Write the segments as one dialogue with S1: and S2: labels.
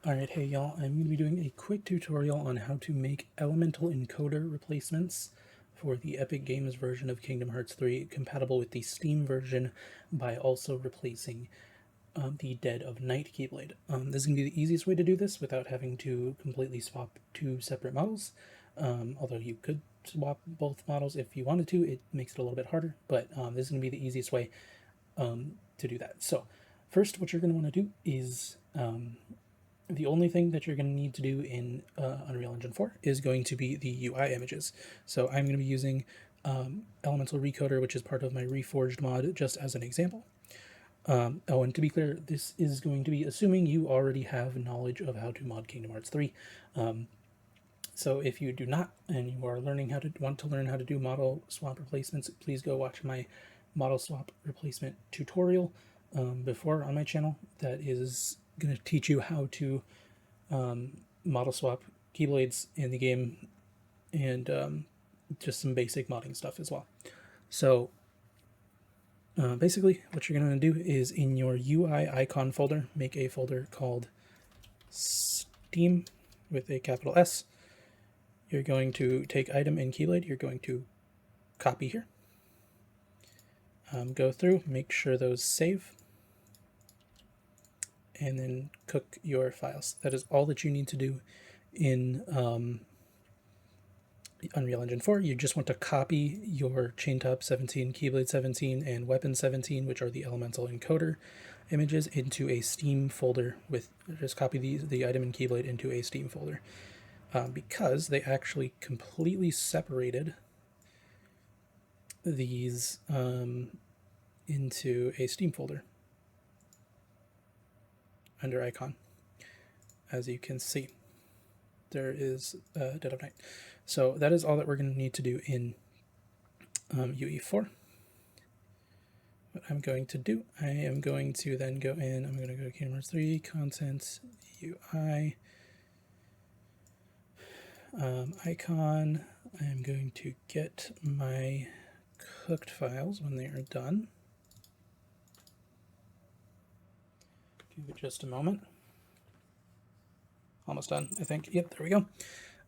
S1: Alright, hey y'all, I'm going to be doing a quick tutorial on how to make elemental encoder replacements for the Epic Games version of Kingdom Hearts 3 compatible with the Steam version by also replacing the Dead of Night Keyblade. This is going to be the easiest way to do this without having to completely swap two separate models, although you could swap both models if you wanted to. It makes it a little bit harder, but this is going to be the easiest way to do that. So first, what you're going to want to do is the only thing that you're going to need to do in Unreal Engine 4 is going to be the UI images. So I'm going to be using Elemental Recoder, which is part of my Reforged mod, just as an example. Oh, and to be clear, this is going to be assuming you already have knowledge of how to mod Kingdom Hearts 3. So if you do not, and you are want to learn how to do model swap replacements, please go watch my model swap replacement tutorial before on my channel. That is going to teach you how to model swap keyblades in the game, and just some basic modding stuff as well. So basically what you're going to do is in your UI icon folder, make a folder called Steam with a capital S. You're going to take item and keyblade, you're going to copy here, go through, make sure those save, and then cook your files. That is all that you need to do in Unreal Engine 4. You just want to copy your Chaintop 17, Keyblade 17, and Weapon 17, which are the Elemental Encoder images, into a Steam folder. Just copy the item and Keyblade into a Steam folder, because they actually completely separated these into a Steam folder under icon. As you can see, there is Dead of Night. So that is all that we're going to need to do in UE4. What I'm going to do, I am going to then go in, I'm going to go to Kingdom Hearts 3, Content, UI, icon. I'm going to get my cooked files when they are done. Give it just a moment. Almost done, I think. Yep, there we go.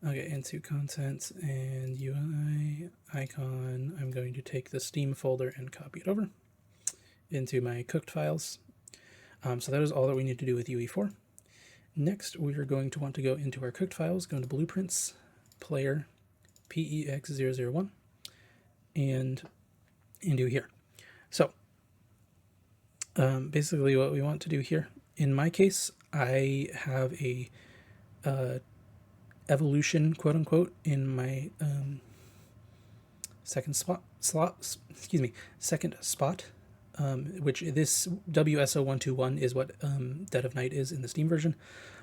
S1: Okay, into content and UI icon. I'm going to take the Steam folder and copy it over into my cooked files. So that is all that we need to do with UE4. Next, we are going to want to go into our cooked files, go into Blueprints, Player, PEX001, and do here. So basically what we want to do here, in my case, I have a evolution, quote unquote, in my second spot, which this WSO121 is what Dead of Night is in the Steam version.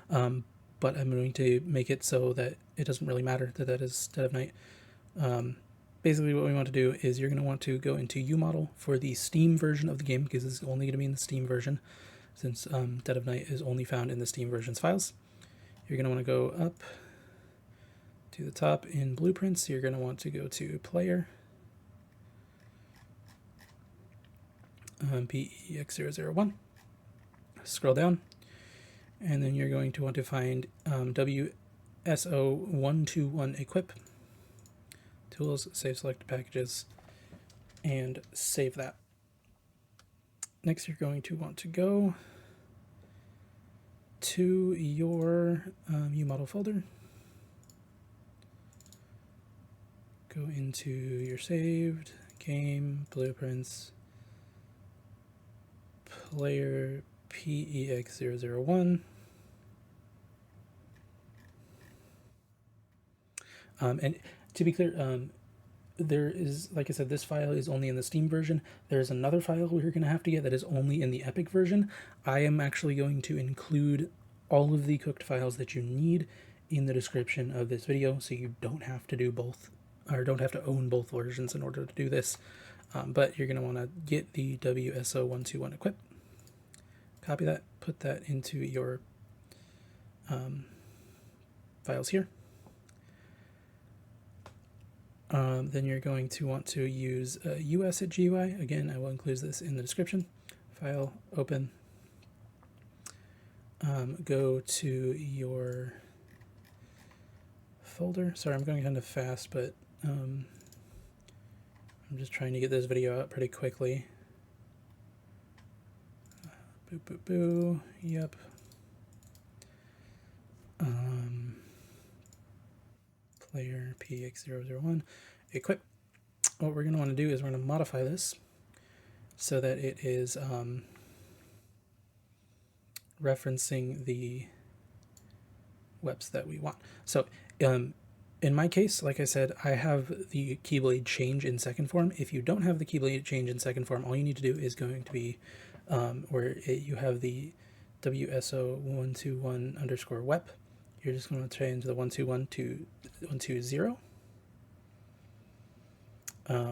S1: But I'm going to make it so that it doesn't really matter that is Dead of Night. Basically what we want to do is you're going to want to go into UModel for the Steam version of the game, because this is only going to be in the Steam version, since Dead of Night is only found in the Steam version's files. You're going to want to go up to the top in Blueprints. You're going to want to go to Player, PEX001, scroll down, and then you're going to want to find WSO121 Equip, Tools, Save Selected Packages, and save that. Next, you're going to want to go to your UModel folder, go into your saved, game, Blueprints, Player, PEX001, and to be clear, there is, like I said, this file is only in the Steam version. There's another file we're going to have to get that is only in the Epic version. I am actually going to include all of the cooked files that you need in the description of this video, so you don't have to do both, or don't have to own both versions in order to do this. But you're going to want to get the WSO121 Equip, copy that, put that into your files here. Then you're going to want to use US@GUI. Again, I will include this in the description. File, open. go to your folder. Sorry, I'm going kind of fast, but I'm just trying to get this video out pretty quickly. Boo, boo, boo. Yep. Player PX001. Equip. What we're going to want to do is we're going to modify this so that it is referencing the WEPs that we want. So in my case, like I said, I have the Keyblade change in second form. If you don't have the Keyblade change in second form, all you need to do is going to be where you have the WSO121 underscore WEP. You're just going to change the 121 to 120.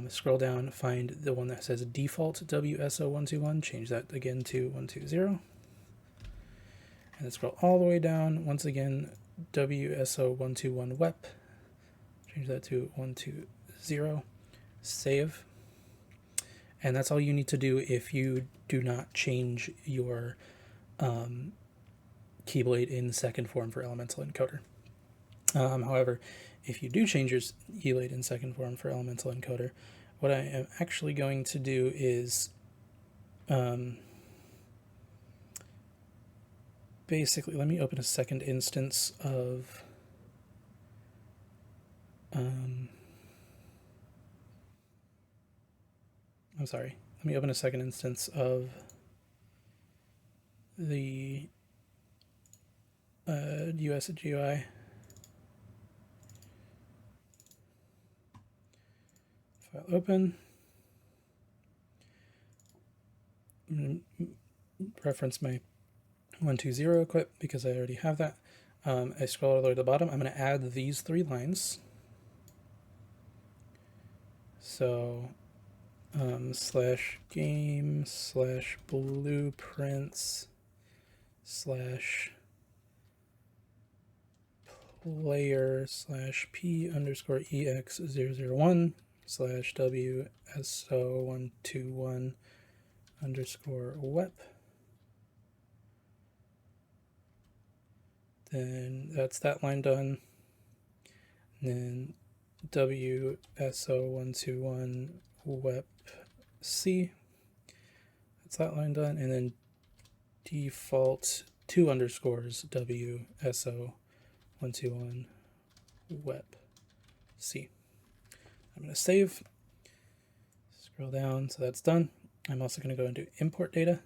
S1: Scroll down, find the one that says default WSO121, change that again to 120. And then scroll all the way down, once again, WSO121 WEP, change that to 120, save. And that's all you need to do if you do not change your Keyblade in second form for Elemental Encoder. However, if you do change your Keyblade in second form for Elemental Encoder, what I am actually going to do is basically, let me open a second instance of I'm sorry, let me open a second instance of the US GUI. File open. I'm going to reference my 120 equip because I already have that. I scroll all the way to the bottom. I'm going to add these 3 lines. So /game /blueprints /player /p_ex001 /wso121 underscore wep. Then that's that line done. And then WSO121 wep C. That's that line done. And then default 2 underscores WSO121 wep C. I'm going to save. Scroll down, so that's done. I'm also going to go into import data.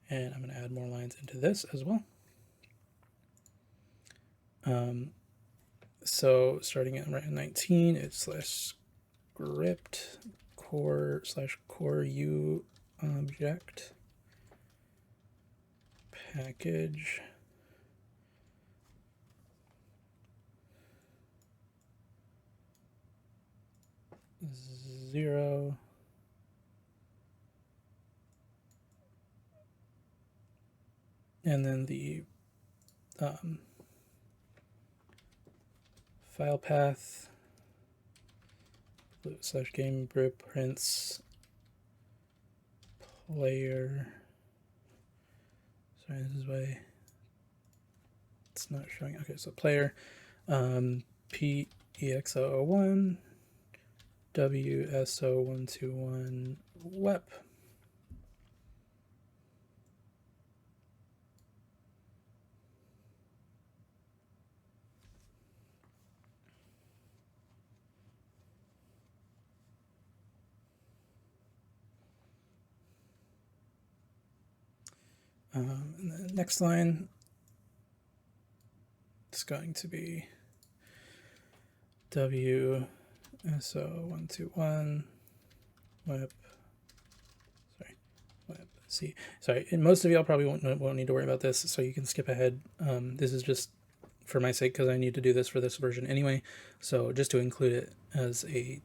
S1: And I'm going to add more lines into this as well. So starting at right 19, it's /script core /core u object package zero and then the file path /game blueprints player. Sorry, this is why it's not showing. Okay, so player PEX001 WSO121 wep. And the next line, it's going to be WSO121 wep. Wep C. Sorry, and most of y'all probably won't need to worry about this, so you can skip ahead. This is just for my sake because I need to do this for this version anyway. So just to include it as a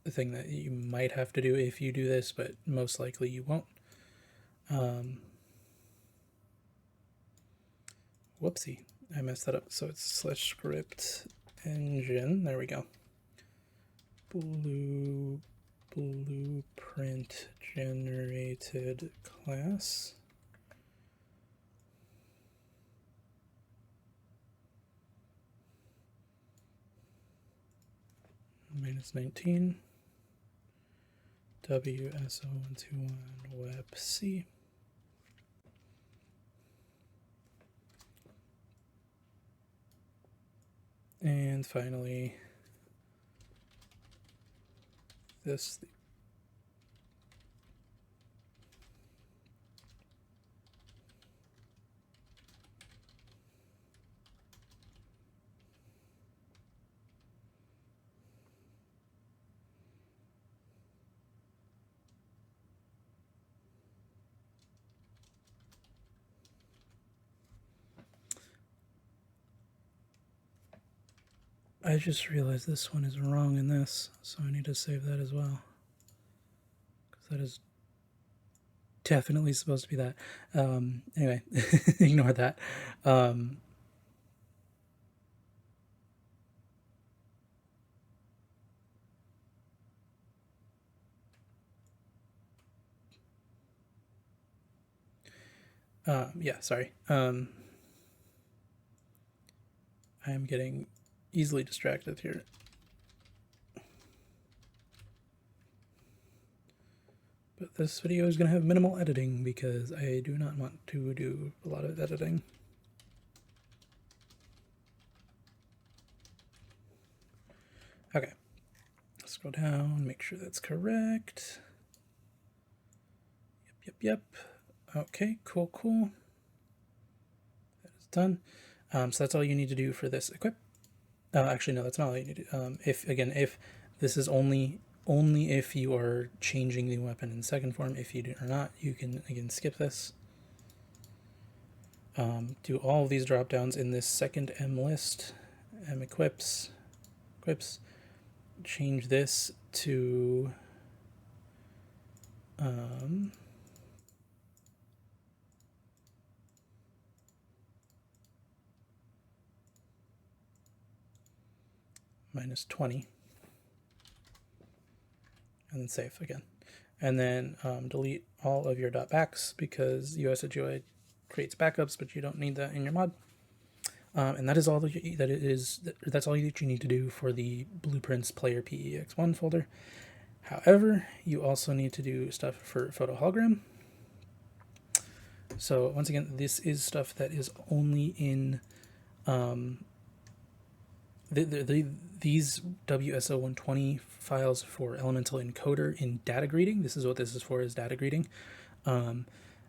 S1: thing that you might have to do if you do this, but most likely you won't. Whoopsie, I messed that up. So it's /script engine. There we go. Blueprint generated class. -19 WSO121 web C. And finally, this. I just realized this one is wrong in this, so I need to save that as well. Because that is definitely supposed to be that. Anyway, ignore that. Yeah, sorry. I am getting easily distracted here. But this video is going to have minimal editing because I do not want to do a lot of editing. Okay, let's go down, make sure that's correct. Yep. Okay, cool. That is done. So that's all you need to do for this equip. Actually, no, that's not all you need to do. If this is only if you are changing the weapon in second form. If you are not, you can again skip this. Do all of these drop downs in this second M list. M equips. Change this to -20, and then save again. And then delete all of your .backs because USHUI creates backups, but you don't need that in your mod. And that is all that's all that you need to do for the Blueprints Player PEX1 folder. However, you also need to do stuff for photo hologram. So once again, this is stuff that is only in these WSO120 files for elemental encoder in data greeting. This is what this is for, is data greeting.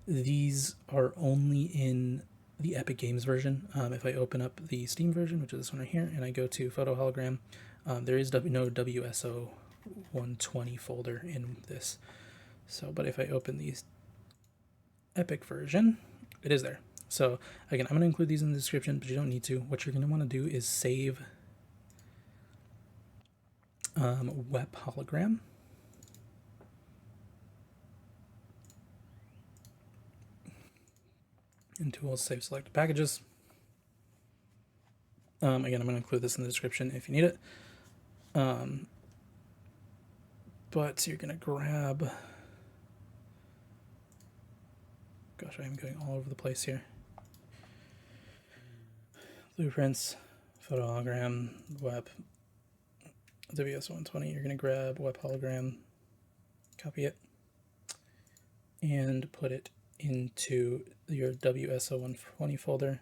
S1: These are only in the Epic Games version. If I open up the Steam version, which is this one right here, and I go to photo hologram, there is no WSO120 folder in this. So, but if I open the Epic version, it is there. So again, I'm going to include these in the description, but you don't need to. What you're going to want to do is save web hologram. In Tools, Save Selected Packages. Again, I'm going to include this in the description if you need it. But you're going to grab... Gosh, I am going all over the place here. Blueprints, photo hologram, web, WS120. You're going to grab web hologram, copy it, and put it into your WSO120 folder,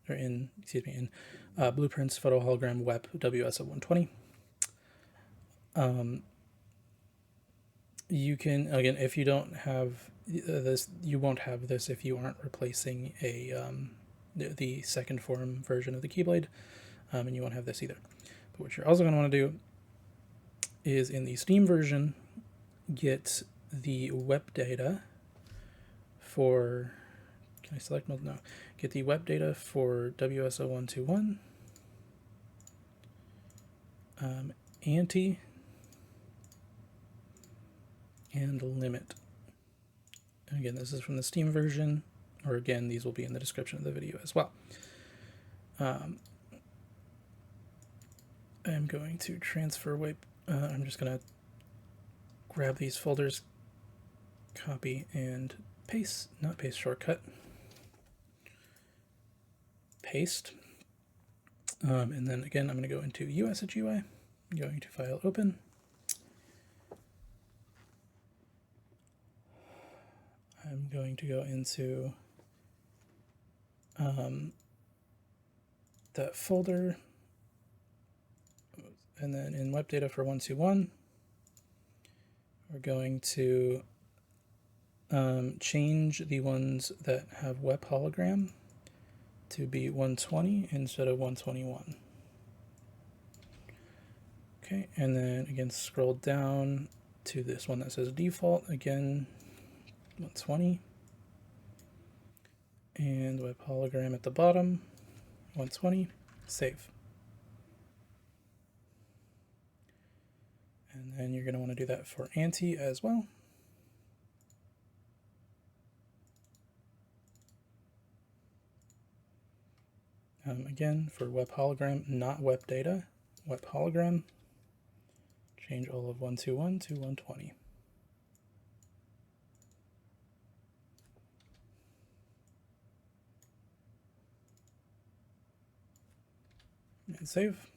S1: or in Blueprints, photo hologram, web, WSO120. You can, again, if you don't have this, you won't have this if you aren't replacing the second form version of the Keyblade, and you won't have this either. But what you're also going to want to do is, in the Steam version, get the web data for... Can I select mode? No. Get the web data for WSO121, anti, and limit. And again, this is from the Steam version, or again, these will be in the description of the video as well. I'm going to transfer wipe. I'm just going to grab these folders, copy and paste, not paste, shortcut, paste. And then again, I'm going to go into USHUI. I'm going to file open. I'm going to go into that folder, and then in web data for 121, we're going to change the ones that have web hologram to be 120 instead of 121. Okay, and then again, scroll down to this one that says default, again, 120. And web hologram at the bottom, 120, save. And then you're going to want to do that for anti as well. Again, for web hologram, not web data, web hologram, change all of 121 to 120. And save.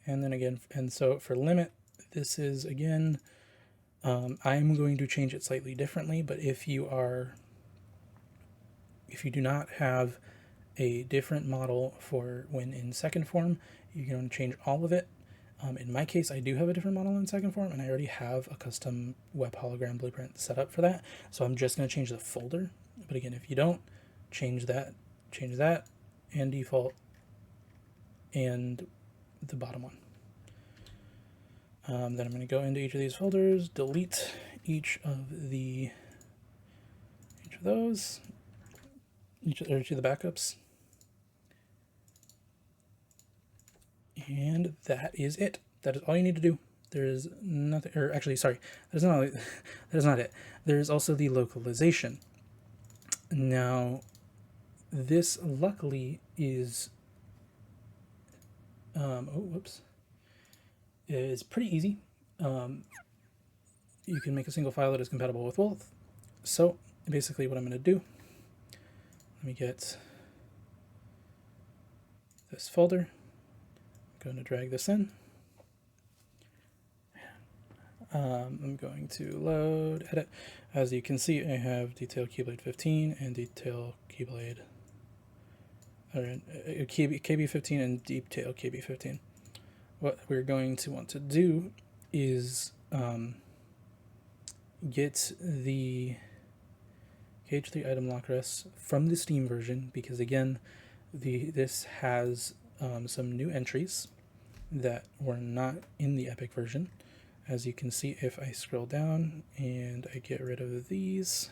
S1: And then again, and so for limit, this is again, I'm going to change it slightly differently, but if you do not have a different model for when in second form, you're going to change all of it. In my case, I do have a different model in second form, and I already have a custom web hologram blueprint set up for that. So I'm just going to change the folder. But again, if you don't, change that, and default, and the bottom one. Then I'm going to go into each of these folders, delete each of those, each of the backups. And that is it. That is all you need to do. There is nothing, or actually, sorry, that is not it. There is also the localization. Now, this luckily is, is pretty easy. You can make a single file that is compatible with both. So basically what I'm going to do, let me get this folder. I'm going to drag this in. I'm going to load, edit. As you can see, I have detail keyblade 15 and detail keyblade, or KB15 and detail KB15. What we're going to want to do is get the KH3 item lock rest from the Steam version, because again, this has some new entries that were not in the Epic version. As you can see, if I scroll down and I get rid of these,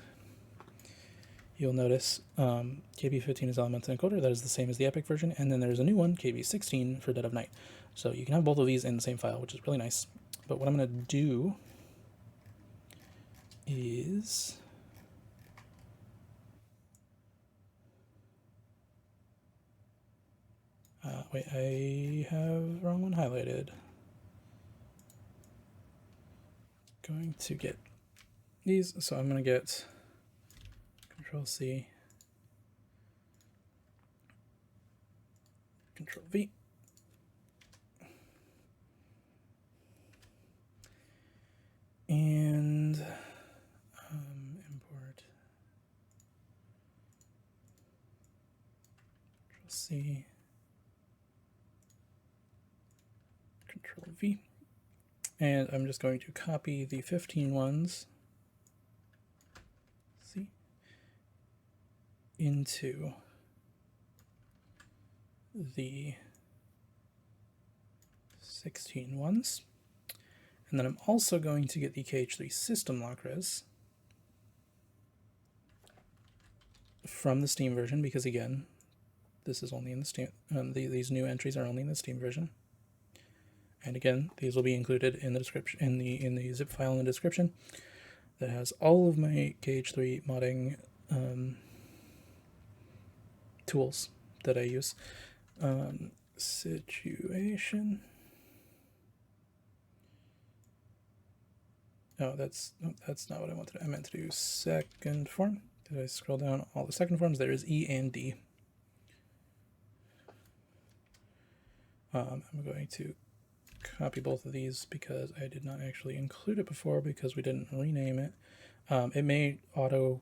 S1: you'll notice KB15 is Elemental Encoder. That is the same as the Epic version. And then there's a new one, KB16, for Dead of Night. So you can have both of these in the same file, which is really nice. But what I'm going to do is wait, I have the wrong one highlighted. Going to get these, so I'm going to get Control C, Control V, and import Control C, Control V, and I'm just going to copy the 15 ones, see, into the 16 ones. And then I'm also going to get the KH3 system lock res from the Steam version, because again, this is only in the Steam, these new entries are only in the Steam version. And again, these will be included in the description, in the zip file in the description that has all of my KH3 modding tools that I use. Situation. Oh, that's not what I wanted. I meant to do second form. Did I scroll down all the second forms? There is E and D. I'm going to copy both of these because I did not actually include it before because we didn't rename it. It may auto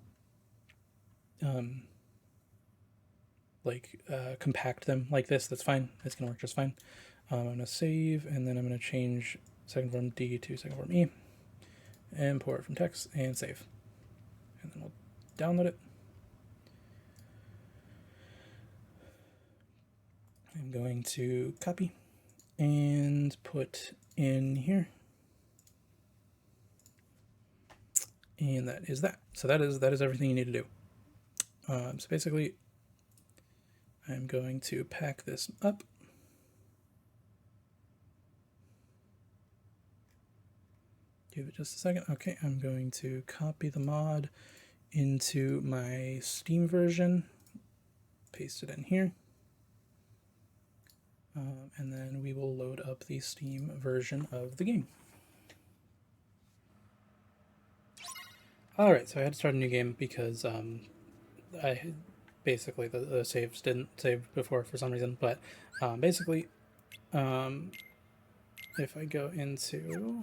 S1: compact them like this. That's fine. It's going to work just fine. I'm going to save, and then I'm going to change second form D to second form E, import from text, and save. And then we'll download it. I'm going to copy and put in here. And that is that. So that is everything you need to do. So basically, I'm going to pack this up. Give it just a second. Okay, I'm going to copy the mod into my Steam version, paste it in here, and then we will load up the Steam version of the game. Alright, so I had to start a new game because I basically the saves didn't save before for some reason, but basically if I go into,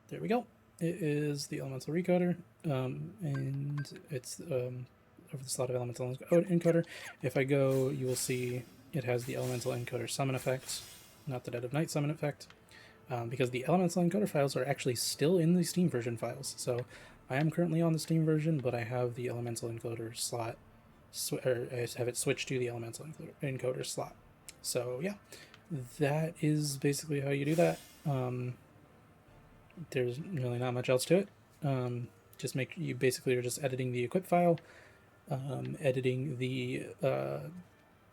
S1: there we go, it is the elemental recoder, and it's over the slot of elemental encoder. If I go, you will see it has the elemental encoder summon effect, not the Dead of Night summon effect, because the elemental encoder files are actually still in the Steam version files. So I am currently on the Steam version, but I have the elemental encoder slot, or I have it switched to the elemental encoder slot. So yeah, that is basically how you do that. There's really not much else to it. Just make, you basically are just editing the equip file, editing the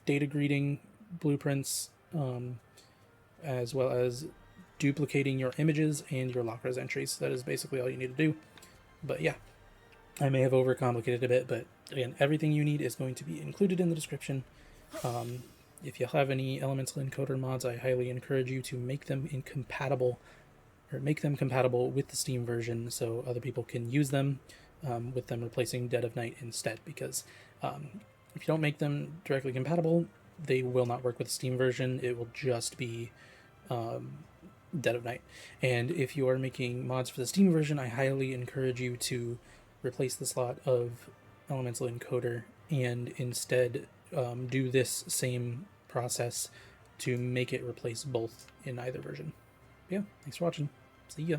S1: data greeting blueprints, as well as duplicating your images and your lock res entries. That is basically all you need to do. But yeah, I may have overcomplicated a bit, but again, everything you need is going to be included in the description. If you have any elemental encoder mods, I highly encourage you to make them compatible with the Steam version so other people can use them, with them replacing Dead of Night instead, because if you don't make them directly compatible, they will not work with the Steam version. It will just be Dead of Night. And if you are making mods for the Steam version, I highly encourage you to replace the slot of elemental encoder and instead do this same process to make it replace both in either version. Yeah, thanks for watching. See ya.